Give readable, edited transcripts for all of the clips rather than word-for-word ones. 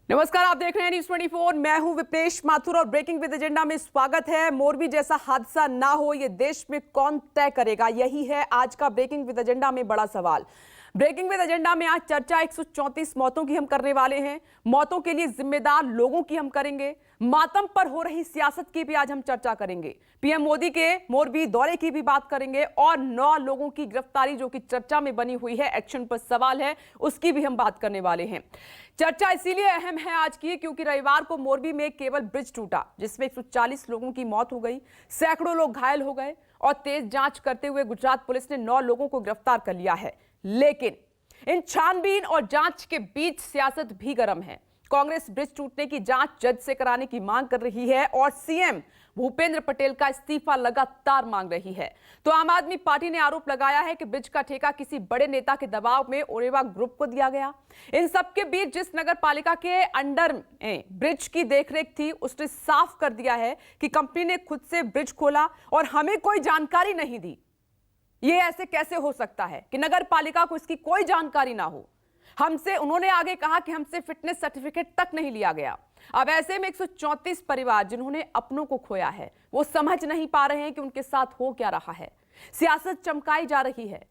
नमस्कार, आप देख रहे हैं न्यूज़ 24। मैं हूं विपनेश माथुर और ब्रेकिंग विद एजेंडा में स्वागत है। मोरबी जैसा हादसा ना हो ये देश में कौन तय करेगा, यही है आज का ब्रेकिंग विद एजेंडा में बड़ा सवाल। ब्रेकिंग विद एजेंडा में आज चर्चा 134 मौतों की हम करने वाले हैं। मौतों के लिए जिम्मेदार लोगों की हम करेंगे। मातम पर हो रही सियासत की भी आज हम चर्चा करेंगे। पीएम मोदी के मोरबी दौरे की भी बात करेंगे और 9 लोगों की गिरफ्तारी जो कि चर्चा में बनी हुई है, एक्शन पर सवाल है, उसकी भी हम बात करने वाले हैं। चर्चा इसीलिए अहम है आज की क्योंकि रविवार को मोरबी में केवल ब्रिज टूटा जिसमें 140 लोगों की मौत हो गई, सैकड़ों लोग घायल हो गए और तेज जांच करते हुए गुजरात पुलिस ने 9 लोगों को गिरफ्तार कर लिया है। लेकिन इन छानबीन और जांच के बीच सियासत भी गर्म है। कांग्रेस ब्रिज टूटने की जांच जज से कराने की मांग कर रही है और सीएम भूपेंद्र पटेल का इस्तीफा लगातार मांग रही है। तो आम आदमी पार्टी ने आरोप लगाया है कि ब्रिज का ठेका किसी बड़े नेता के दबाव में ओरेवा ग्रुप को दिया गया। इन सबके बीच जिस नगर पालिका के अंडर में ब्रिज की देखरेख थी उसने साफ कर दिया है कि कंपनी ने खुद से ब्रिज खोला और हमें कोई जानकारी नहीं दी। ये ऐसे कैसे हो सकता है कि नगर पालिका को इसकी कोई जानकारी ना हो। हमसे उन्होंने आगे कहा कि हमसे फिटनेस सर्टिफिकेट तक नहीं लिया गया। अब ऐसे में 134 परिवार जिन्होंने अपनों को खोया है वो समझ नहीं पा रहे हैं कि उनके साथ हो क्या रहा है। सियासत चमकाई जा रही है,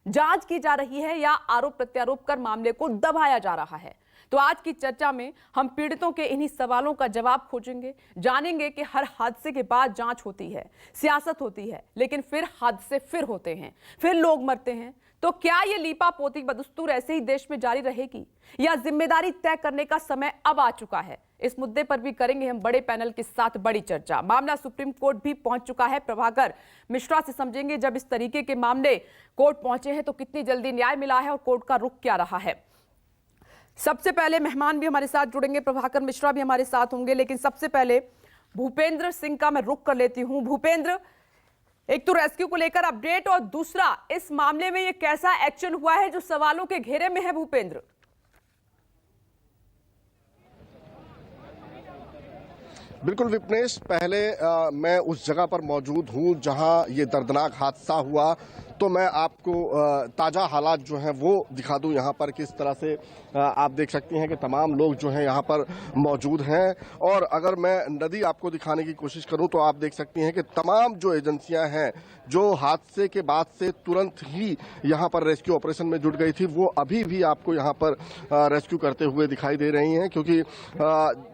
जांच की जा रही है या आरोप प्रत्यारोप कर मामले को दबाया जा रहा है। तो आज की चर्चा में हम पीड़ितों के इन्हीं सवालों का जवाब खोजेंगे, जानेंगे कि हर हादसे के बाद जांच होती है, सियासत होती है, लेकिन फिर हादसे फिर होते हैं, फिर लोग मरते हैं। तो क्या ये लीपा पोती बदस्तूर ऐसे ही देश में जारी रहेगी या जिम्मेदारी तय करने का समय अब आ चुका है? इस मुद्दे पर भी करेंगे हम बड़े पैनल के साथ बड़ी चर्चा। मामला सुप्रीम कोर्ट भी पहुंच चुका है। प्रभाकर मिश्रा से समझेंगे जब इस तरीके के मामले कोर्ट पहुंचे हैं तो कितनी जल्दी न्याय मिला है और कोर्ट का रुख क्या रहा है। सबसे पहले मेहमान भी हमारे साथ जुड़ेंगे, प्रभाकर मिश्रा भी हमारे साथ होंगे, लेकिन सबसे पहले भूपेंद्र सिंह का मैं रुख कर लेती हूं। भूपेंद्र, एक तो रेस्क्यू को लेकर अपडेट और दूसरा इस मामले में ये कैसा एक्शन हुआ है जो सवालों के घेरे में है? भूपेंद्र, बिल्कुल विपनेश, पहले मैं उस जगह पर मौजूद हूं जहां ये दर्दनाक हादसा हुआ, तो मैं आपको ताज़ा हालात जो हैं वो दिखा दूं। यहाँ पर किस तरह से आप देख सकती हैं कि तमाम लोग जो हैं यहाँ पर मौजूद हैं। और अगर मैं नदी आपको दिखाने की कोशिश करूं तो आप देख सकती हैं कि तमाम जो एजेंसियां हैं जो हादसे के बाद से तुरंत ही यहाँ पर रेस्क्यू ऑपरेशन में जुट गई थी वो अभी भी आपको यहाँ पर रेस्क्यू करते हुए दिखाई दे रही हैं, क्योंकि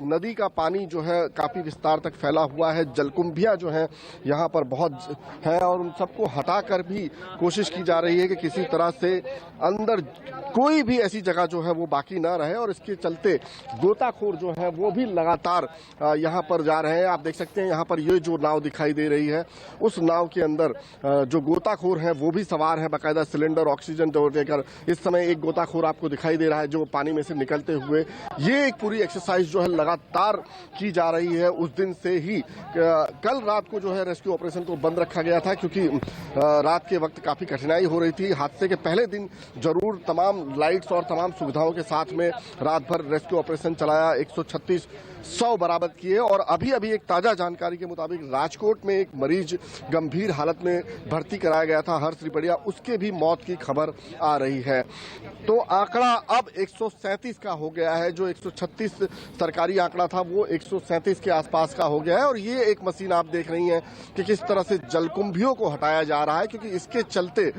नदी का पानी जो है काफ़ी विस्तार तक फैला हुआ है। जलकुंभियाँ जो हैं यहाँ पर बहुत हैं और उन सबको हटाकर भी कोशिश की जा रही है कि किसी तरह से अंदर कोई भी ऐसी जगह जो है वो बाकी ना रहे। और इसके चलते गोताखोर जो है वो भी लगातार यहाँ पर जा रहे हैं। आप देख सकते हैं यहाँ पर ये जो नाव दिखाई दे रही है उस नाव के अंदर जो गोताखोर हैं वो भी सवार है, बाकायदा सिलेंडर ऑक्सीजन लेकर। इस समय एक गोताखोर आपको दिखाई दे रहा है जो पानी में से निकलते हुए। ये एक पूरी एक्सरसाइज जो है लगातार की जा रही है। उस दिन से ही कल रात को जो है रेस्क्यू ऑपरेशन को बंद रखा गया था क्योंकि रात के वक्त काफी कठिनाई हो रही थी। हादसे के पहले दिन जरूर तमाम लाइट्स और तमाम सुविधाओं के साथ में रात भर रेस्क्यू ऑपरेशन चलाया, 136 शव बरामद किए। और अभी अभी एक ताजा जानकारी के मुताबिक राजकोट में एक मरीज गंभीर हालत में भर्ती कराया गया था, हर्ष रिपड़िया, उसके भी मौत की खबर आ रही है। तो आंकड़ा अब 137 का हो गया है। जो 136 सरकारी आंकड़ा था वो 137 के आसपास का हो गया है। और ये एक मशीन आप देख रही हैं कि किस तरह से जलकुंभियों को हटाया जा रहा है, क्योंकि इसके चलते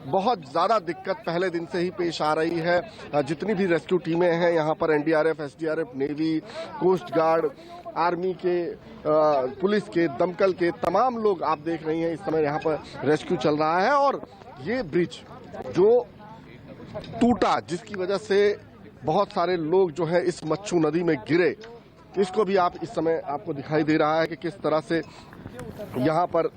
बहुत ज़्यादा दिक्कत पहले दिन से ही पेश आ रही है। जितनी भी रेस्क्यू टीमें हैं यहाँ पर, NDRF, SDRF, navy, coast guard, army के, पुलिस के, दमकल के, तमाम लोग आप देख रही हैं इस समय यहाँ पर रेस्क्यू चल रहा है। और ये ब्रिज जो टूटा जिसकी वजह से बहुत सारे लोग जो है इस मच्छू नदी में गिरे, इसको भी आप इस समय आपको दिखाई दे रहा है कि किस तरह से यहाँ पर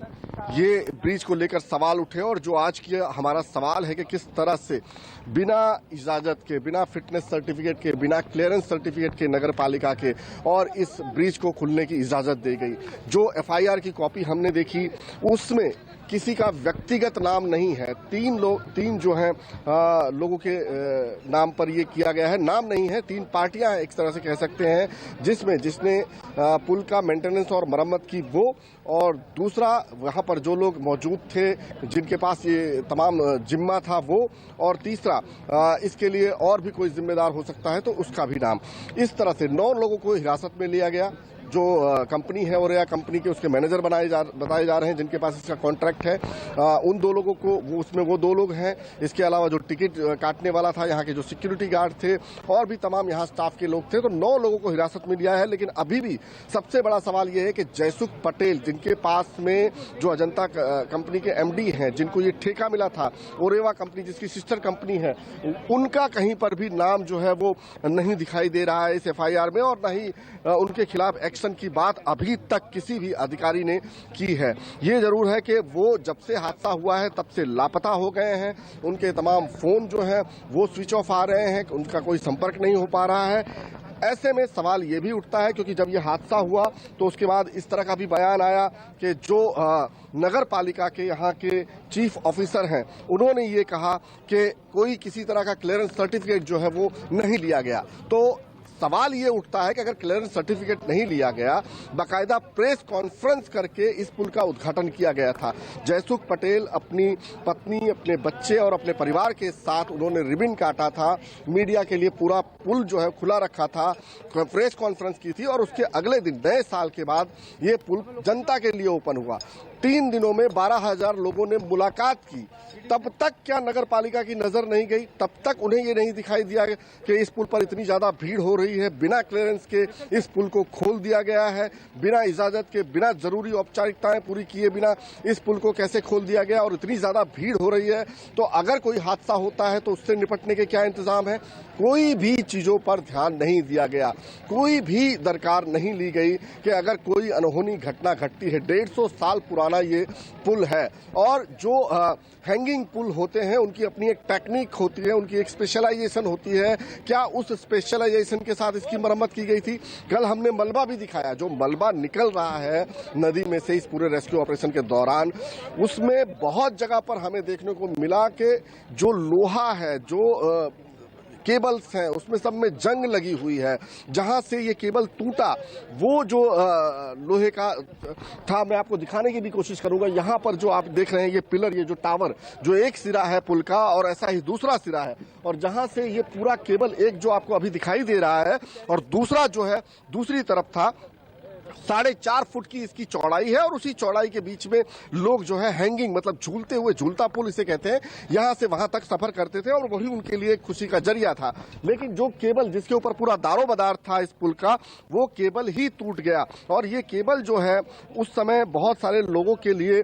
ये ब्रिज को लेकर सवाल उठे। और जो आज की हमारा सवाल है कि किस तरह से बिना इजाजत के, बिना फिटनेस सर्टिफिकेट के, बिना क्लियरेंस सर्टिफिकेट के नगर पालिका के और इस ब्रिज को खुलने की इजाजत दी गई। जो एफआईआर की कॉपी हमने देखी उसमें किसी का व्यक्तिगत नाम नहीं है। तीन जो हैं लोगों के नाम पर ये किया गया है। नाम नहीं है, 3 पार्टियां हैं एक तरह से कह सकते हैं, जिसने पुल का मेंटेनेंस और मरम्मत की वो, और दूसरा वहां पर जो लोग मौजूद थे जिनके पास ये तमाम जिम्मा था वो, और तीसरा इसके लिए और भी कोई जिम्मेदार हो सकता है तो उसका भी नाम। इस तरह से 9 लोगों को हिरासत में लिया गया। जो कंपनी है और या कंपनी के उसके मैनेजर बताए जा रहे हैं जिनके पास इसका कॉन्ट्रैक्ट है, उन 2 लोगों को उसमें वो 2 लोग हैं। इसके अलावा जो टिकट काटने वाला था, यहाँ के जो सिक्योरिटी गार्ड थे और भी तमाम यहाँ स्टाफ के लोग थे, तो 9 लोगों को हिरासत में लिया है। लेकिन अभी भी सबसे बड़ा सवाल ये है कि जयसुख पटेल, जिनके पास में जो अजंता कंपनी के MD हैं, जिनको ये ठेका मिला था, ओरेवा कंपनी जिसकी सिस्टर कंपनी है, उनका कहीं पर भी नाम जो है वो नहीं दिखाई दे रहा है इस FIR में, और न ही उनके खिलाफ एक्शन की बात अभी तक किसी भी अधिकारी ने की है। ये जरूर है कि वो जब से हादसा हुआ है तब से लापता हो गए हैं। उनके तमाम फोन जो हैं वो स्विच ऑफ आ रहे हैं, उनका कोई संपर्क नहीं हो पा रहा है। ऐसे में सवाल ये भी उठता है, क्योंकि जब ये हादसा हुआ तो उसके बाद इस तरह का भी बयान आया कि जो नगर पालिका के यहाँ के चीफ ऑफिसर हैं, उन्होंने ये कहा कि कोई किसी तरह का क्लियरेंस सर्टिफिकेट जो है वो नहीं लिया गया। तो सवाल ये उठता है कि अगर क्लियरेंस सर्टिफिकेट नहीं लिया गया, बाकायदा प्रेस कॉन्फ्रेंस करके इस पुल का उद्घाटन किया गया था। जयसुख पटेल अपनी पत्नी, अपने बच्चे और अपने परिवार के साथ उन्होंने रिबन काटा था, मीडिया के लिए पूरा पुल जो है खुला रखा था, प्रेस कॉन्फ्रेंस की थी, और उसके अगले दिन नए साल के बाद ये पुल जनता के लिए ओपन हुआ। 3 दिनों में 12,000 लोगों ने मुलाकात की। तब तक क्या नगर पालिका की नजर नहीं गई? तब तक उन्हें ये नहीं दिखाई दिया कि इस पुल पर इतनी ज्यादा भीड़ हो रही है, बिना क्लियरेंस के इस पुल को खोल दिया गया है, बिना इजाजत के, बिना जरूरी औपचारिकताएं पूरी किए बिना इस पुल को कैसे खोल दिया गया, और इतनी ज्यादा भीड़ हो रही है तो अगर कोई हादसा होता है तो उससे निपटने के क्या इंतजाम है? कोई भी चीजों पर ध्यान नहीं दिया गया, कोई भी दरकार नहीं ली गई कि अगर कोई अनहोनी घटना घटती है। 150 साल पुराना ये पुल है, और जो हैंगिंग पुल होते हैं उनकी अपनी एक टेक्निक होती है, उनकी एक स्पेशलाइजेशन होती है। क्या उस स्पेशलाइजेशन के साथ इसकी मरम्मत की गई थी? कल हमने मलबा भी दिखाया, जो मलबा निकल रहा है नदी में से इस पूरे रेस्क्यू ऑपरेशन के दौरान, उसमें बहुत जगह पर हमें देखने को मिला कि जो लोहा है, जो केबल्स हैं, उसमें सब में जंग लगी हुई है। जहां से ये केबल टूटा, वो जो लोहे का था, मैं आपको दिखाने की भी कोशिश करूंगा। यहां पर जो आप देख रहे हैं ये पिलर, ये जो टावर, जो एक सिरा है पुल का और ऐसा ही दूसरा सिरा है, और जहां से ये पूरा केबल एक जो आपको अभी दिखाई दे रहा है और दूसरा जो है दूसरी तरफ था, 4.5 फुट की इसकी चौड़ाई है, और उसी चौड़ाई के बीच में लोग जो है हैंगिंग, मतलब झूलते हुए, झूलता पुल इसे कहते हैं, यहां से वहां तक सफर करते थे, और वही उनके लिए खुशी का जरिया था। लेकिन जो केबल जिसके ऊपर पूरा दारोमदार था इस पुल का, वो केबल ही टूट गया। और ये केबल जो है उस समय बहुत सारे लोगों के लिए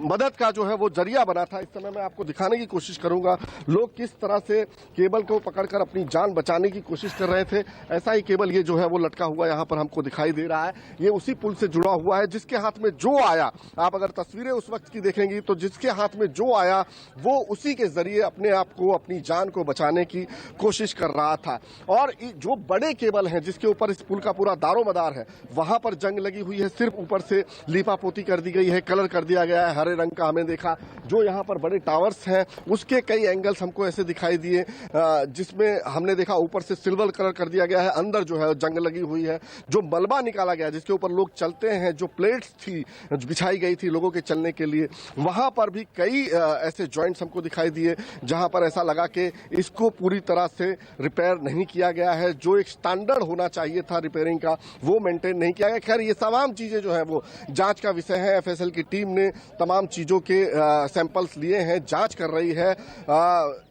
मदद का जो है वो जरिया बना था। इस समय मैं आपको दिखाने की कोशिश करूंगा लोग किस तरह से केबल को पकड़कर अपनी जान बचाने की कोशिश कर रहे थे। ऐसा ही केबल ये जो है वो लटका हुआ यहाँ पर हमको दिखाई दे रहा है। ये उसी पुल से जुड़ा हुआ है जिसके हाथ में जो आया, आप अगर तस्वीरें उस वक्त की देखेंगी तो जिसके हाथ में जो आया वो उसी के जरिए अपने आप को, अपनी जान को बचाने की कोशिश कर रहा था। और जो बड़े केबल हैं जिसके ऊपर इस पुल का पूरा दारोमदार है, वहां पर जंग लगी हुई है, सिर्फ ऊपर से लीपापोती कर दी गई है, कलर कर दिया गया है हरे रंग का। हमें देखा जो यहाँ पर बड़े टावर्स हैं उसके कई एंगल्स हमको ऐसे दिखाई दिए, जिसमें हमने देखा ऊपर से सिल्वर कलर कर दिया गया है, अंदर जो है जंग लगी हुई है। जो मलबा निकाला गया जिसके ऊपर लोग चलते हैं, जो प्लेट्स थी बिछाई गई थी लोगों के चलने के लिए, वहां पर भी कई ऐसे जॉइंट्स हमको दिखाई दिए जहां पर ऐसा लगा कि इसको पूरी तरह से रिपेयर नहीं किया गया है। जो एक स्टैंडर्ड होना चाहिए था रिपेयरिंग का, वो मेंटेन नहीं किया गया। खैर, ये तमाम चीजें जो है वो जांच का विषय है। FSL की टीम ने तमाम चीजों के सैंपल्स लिए हैं, जांच कर रही है।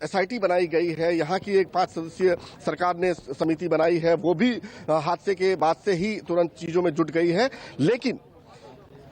SIT बनाई गई है, यहाँ की एक 5 सदस्यीय सरकार ने समिति बनाई है, वो भी हादसे के बाद से ही तुरंत चीजों में जुट गई है। लेकिन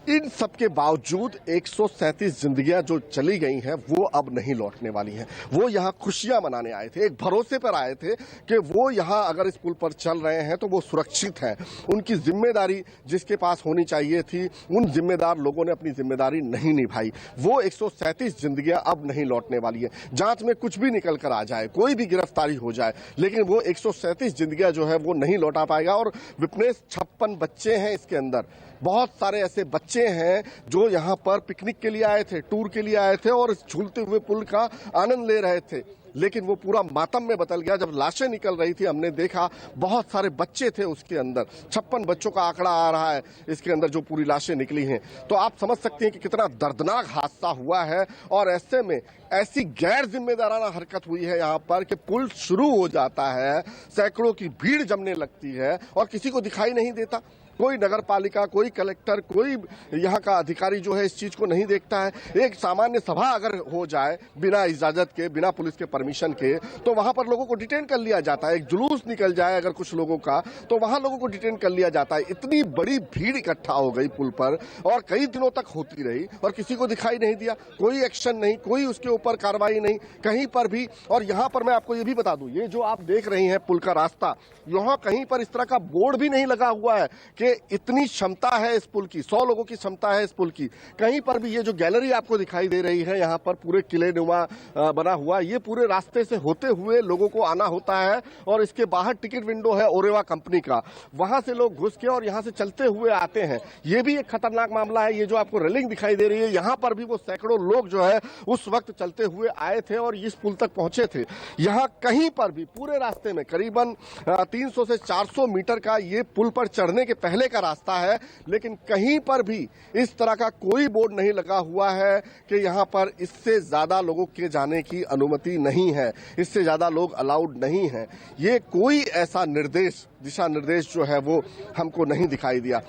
इन सबके बावजूद 137 जिंदगियां जो चली गई हैं वो अब नहीं लौटने वाली हैं। वो यहाँ खुशियां मनाने आए थे, एक भरोसे पर आए थे कि वो यहाँ अगर इस पुल पर चल रहे हैं तो वो सुरक्षित हैं। उनकी जिम्मेदारी जिसके पास होनी चाहिए थी, उन जिम्मेदार लोगों ने अपनी जिम्मेदारी नहीं निभाई। वो 137 जिंदगियां अब नहीं लौटने वाली है। जांच में कुछ भी निकल कर आ जाए, कोई भी गिरफ्तारी हो जाए, लेकिन वो 137 जिंदगियां जो है वो नहीं लौटा पाएगा। और विपनेश 56 बच्चे हैं इसके अंदर, बहुत सारे ऐसे बच्चे बच्चे हैं जो यहाँ पर पिकनिक के लिए आए थे, टूर के लिए आए थे और इस झूलते हुए पुल का आनंद ले रहे थे, लेकिन वो पूरा मातम में बदल गया जब लाशें निकल रही थी। हमने देखा बहुत सारे बच्चे थे उसके अंदर, 56 बच्चों का आंकड़ा आ रहा है इसके अंदर जो पूरी लाशें निकली हैं। तो आप समझ सकते हैं कि कितना दर्दनाक हादसा हुआ है और ऐसे में ऐसी गैर जिम्मेदाराना हरकत हुई है यहाँ पर कि पुल शुरू हो जाता है, सैकड़ों की भीड़ जमने लगती है और किसी को दिखाई नहीं देता। कोई नगर पालिका, कोई कलेक्टर, कोई यहाँ का अधिकारी जो है इस चीज को नहीं देखता है। एक सामान्य सभा अगर हो जाए बिना इजाजत के, बिना पुलिस के परमिशन के, तो वहां पर लोगों को डिटेन कर लिया जाता है। एक जुलूस निकल जाए अगर कुछ लोगों का, तो वहां लोगों को डिटेन कर लिया जाता है। इतनी बड़ी भीड़ इकट्ठा हो गई पुल पर और कई दिनों तक होती रही और किसी को दिखाई नहीं दिया, कोई एक्शन नहीं, कोई उसके ऊपर कार्रवाई नहीं कहीं पर भी। और यहाँ पर मैं आपको ये भी बता दूं, ये जो आप देख रही हैं पुल का रास्ता, यहाँ कहीं पर इस तरह का बोर्ड भी नहीं लगा हुआ है कि इतनी क्षमता है इस पुल की, 100 लोगों की क्षमता है इस पुल की। कहीं पर भी ये जो गैलरी आपको दिखाई दे रही है यहाँ पर पूरे किले नुमा बना हुआ, ये पूरे रास्ते से होते हुए लोगों को आना होता है और इसके बाहर टिकट विंडो है ओरेवा कंपनी का, वहां से लोग घुस के और यहाँ से चलते हुए आते हैं। ये भी एक खतरनाक मामला है। ये जो आपको रेलिंग दिखाई दे रही है, यहाँ पर भी वो सैकड़ों लोग जो है उस वक्त चलते हुए आए थे और इस पुल तक पहुंचे थे। यहाँ कहीं पर भी पूरे रास्ते में करीबन 300 से 400 मीटर का ये पुल पर चढ़ने के पहले का रास्ता है, लेकिन कहीं पर भी इस तरह का कोई बोर्ड नहीं लगा हुआ है कि यहां पर इससे ज्यादा लोगों के जाने की अनुमति नहीं है, इससे ज्यादा लोग अलाउड नहीं है। ये कोई ऐसा निर्देश, दिशा निर्देश जो है वो हमको नहीं दिखाई दिया।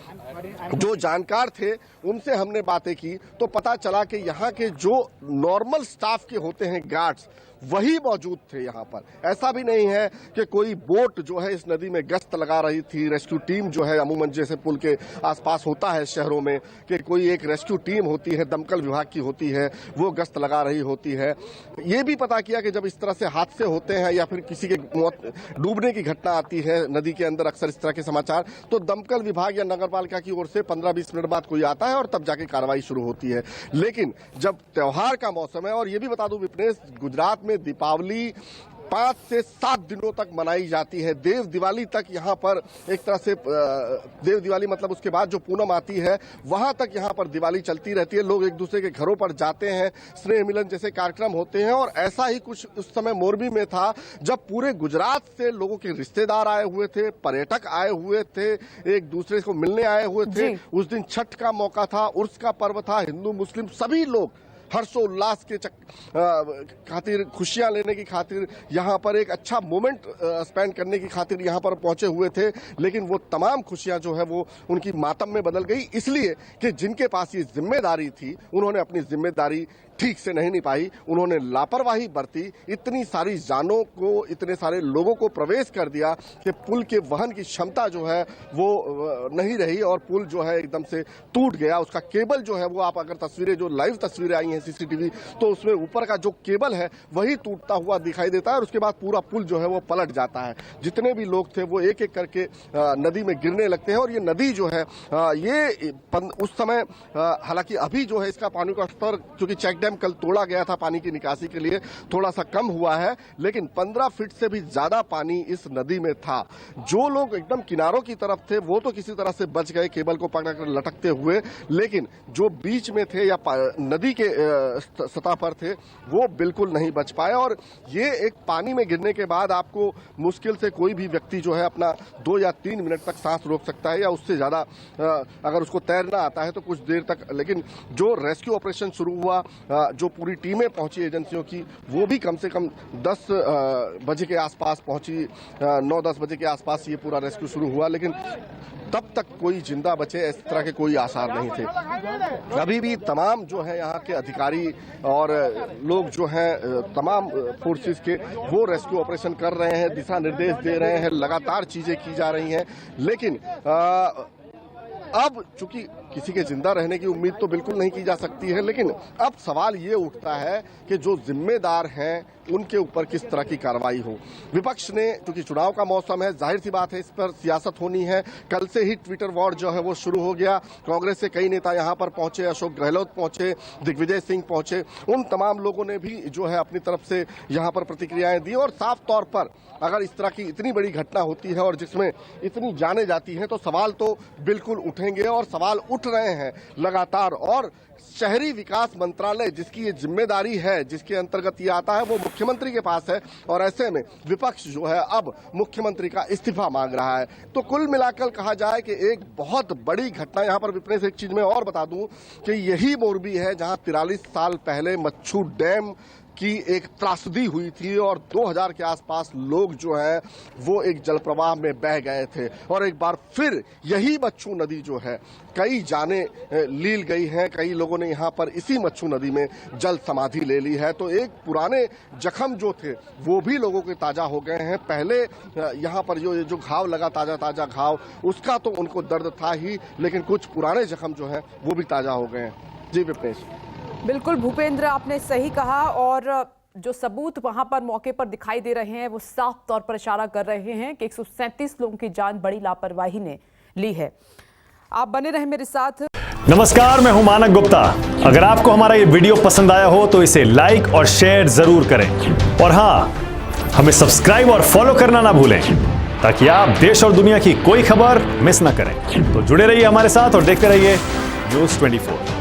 जो जानकार थे उनसे हमने बातें की तो पता चला कि यहाँ के जो नॉर्मल स्टाफ के होते हैं गार्ड्स, वही मौजूद थे यहाँ पर। ऐसा भी नहीं है कि कोई बोट जो है इस नदी में गश्त लगा रही थी। रेस्क्यू टीम जो है अमूमन जैसे पुल के आसपास होता है शहरों में कि कोई एक रेस्क्यू टीम होती है, दमकल विभाग की होती है, वो गश्त लगा रही होती है। ये भी पता किया कि जब इस तरह से हादसे होते हैं या फिर किसी के मौत, डूबने की घटना आती है नदी के अंदर, अक्सर इस तरह के समाचार, तो दमकल विभाग या नगर पालिका की ओर से 15-20 मिनट बाद कोई आता है और तब जाके कार्रवाई शुरू होती है। लेकिन जब त्योहार का मौसम है, और ये भी बता दूं विपनेश, गुजरात में दीपावली 5 से 7 दिनों तक मनाई जाती है। देव दिवाली तक यहाँ पर एक तरह से, देव दिवाली मतलब उसके बाद जो पूनम आती है वहां तक यहाँ पर दिवाली चलती रहती है। लोग एक दूसरे के घरों पर जाते हैं, स्नेह मिलन जैसे कार्यक्रम होते हैं। और ऐसा ही कुछ उस समय मोरबी में था जब पूरे गुजरात से लोगों के रिश्तेदार आए हुए थे, पर्यटक आए हुए थे, एक दूसरे को मिलने आए हुए थे। उस दिन छठ का मौका था, उर्स का पर्व था, हिंदू मुस्लिम सभी लोग हर्षोल्लास के खातिर, खुशियां लेने की खातिर, यहाँ पर एक अच्छा मोमेंट स्पेंड करने की खातिर यहाँ पर पहुंचे हुए थे। लेकिन वो तमाम खुशियां जो है वो उनकी मातम में बदल गई, इसलिए कि जिनके पास ये जिम्मेदारी थी उन्होंने अपनी जिम्मेदारी ठीक से नहीं निभाई, उन्होंने लापरवाही बरती। इतनी सारी जानों को, इतने सारे लोगों को प्रवेश कर दिया कि पुल के वहन की क्षमता जो है वो नहीं रही और पुल जो है एकदम से टूट गया। उसका केबल जो है वो, आप अगर तस्वीरें, जो लाइव तस्वीरें आई हैं सीसीटीवी, तो उसमें ऊपर का जो केबल है वही टूटता हुआ दिखाई देता है और उसके बाद पूरा पुल जो है वो पलट जाता है। जितने भी लोग थे वो एक एक करके नदी में गिरने लगते हैं। और ये नदी जो है ये उस समय, हालांकि अभी जो है इसका पानी का स्तर, क्योंकि चेक डैम कल तोड़ा गया था पानी की निकासी के लिए, थोड़ा सा कम हुआ है, लेकिन 15 फीट से भी ज्यादा पानी इस नदी में था। जो लोग एकदम किनारों की तरफ थे वो तो किसी तरह से बच गए केबल को पकड़कर लटकते हुए, लेकिन जो बीच में थे या नदी के सतह पर थे वो बिल्कुल नहीं बच पाए। और ये एक पानी में गिरने के बाद आपको मुश्किल से कोई भी व्यक्ति जो है अपना 2 या 3 मिनट तक सांस रोक सकता है या उससे ज्यादा, अगर उसको तैरना आता है तो कुछ देर तक। लेकिन जो रेस्क्यू ऑपरेशन शुरू हुआ, जो पूरी टीमें पहुंची एजेंसियों की, वो भी कम से कम 10 बजे के आसपास पहुंची, 9-10 बजे के आसपास ये पूरा रेस्क्यू शुरू हुआ, लेकिन तब तक कोई जिंदा बचे इस तरह के कोई आसार नहीं थे। अभी भी तमाम जो है यहाँ के अधिकारी और लोग जो हैं, तमाम फोर्सेस के, वो रेस्क्यू ऑपरेशन कर रहे हैं, दिशा निर्देश दे रहे हैं, लगातार चीजें की जा रही हैं। लेकिन अब चूंकि किसी के जिंदा रहने की उम्मीद तो बिल्कुल नहीं की जा सकती है, लेकिन अब सवाल ये उठता है कि जो जिम्मेदार हैं उनके ऊपर किस तरह की कार्रवाई हो। विपक्ष ने, क्योंकि चुनाव का मौसम है, जाहिर सी बात है इस पर सियासत होनी है। कल से ही ट्विटर वॉर जो है वो शुरू हो गया। कांग्रेस से कई नेता यहां पर पहुंचे, अशोक गहलोत पहुंचे, दिग्विजय सिंह पहुंचे, उन तमाम लोगों ने भी जो है अपनी तरफ से यहां पर प्रतिक्रियाएं दी। और साफ तौर पर अगर इस तरह की इतनी बड़ी घटना होती है और जिसमें इतनी जाने जाती हैं तो सवाल तो बिल्कुल उठेंगे और सवाल उठ उठ रहे हैं लगातार। और शहरी विकास मंत्रालय जिसकी ये जिम्मेदारी है, जिसके अंतर्गत ये आता है, वो मुख्यमंत्री के पास है। और ऐसे में विपक्ष जो है अब मुख्यमंत्री का इस्तीफा मांग रहा है। तो कुल मिलाकर कहा जाए कि एक बहुत बड़ी घटना यहाँ पर विपरीत। एक चीज मैं और बता दूं कि यही मोरबी है जहां 43 साल पहले मच्छू डैम की एक त्रासदी हुई थी और 2000 के आसपास लोग जो है वो एक जलप्रवाह में बह गए थे। और एक बार फिर यही मच्छू नदी जो है कई जाने लील गई हैं। कई लोगों ने यहाँ पर इसी मच्छू नदी में जल समाधि ले ली है। तो एक पुराने जख्म जो थे वो भी लोगों के ताजा हो गए हैं। पहले यहाँ पर जो घाव लगा, ताजा घाव, उसका तो उनको दर्द था ही, लेकिन कुछ पुराने जख्म जो है वो भी ताजा हो गए हैं। जी विपनेश। बिल्कुल भूपेंद्र, आपने सही कहा। और जो सबूत वहां पर मौके पर दिखाई दे रहे हैं वो साफ तौर पर इशारा कर रहे हैं कि 137 लोगों की जान बड़ी लापरवाही ने ली है। आप बने रहे मेरे साथ। नमस्कार, मैं हूं मानक गुप्ता। अगर आपको हमारा ये वीडियो पसंद आया हो तो इसे लाइक और शेयर जरूर करें। और हां, हमें सब्सक्राइब और फॉलो करना ना भूलें ताकि आप देश और दुनिया की कोई खबर मिस ना करें। तो जुड़े रहिए हमारे साथ और देखते रहिए न्यूज़ 24।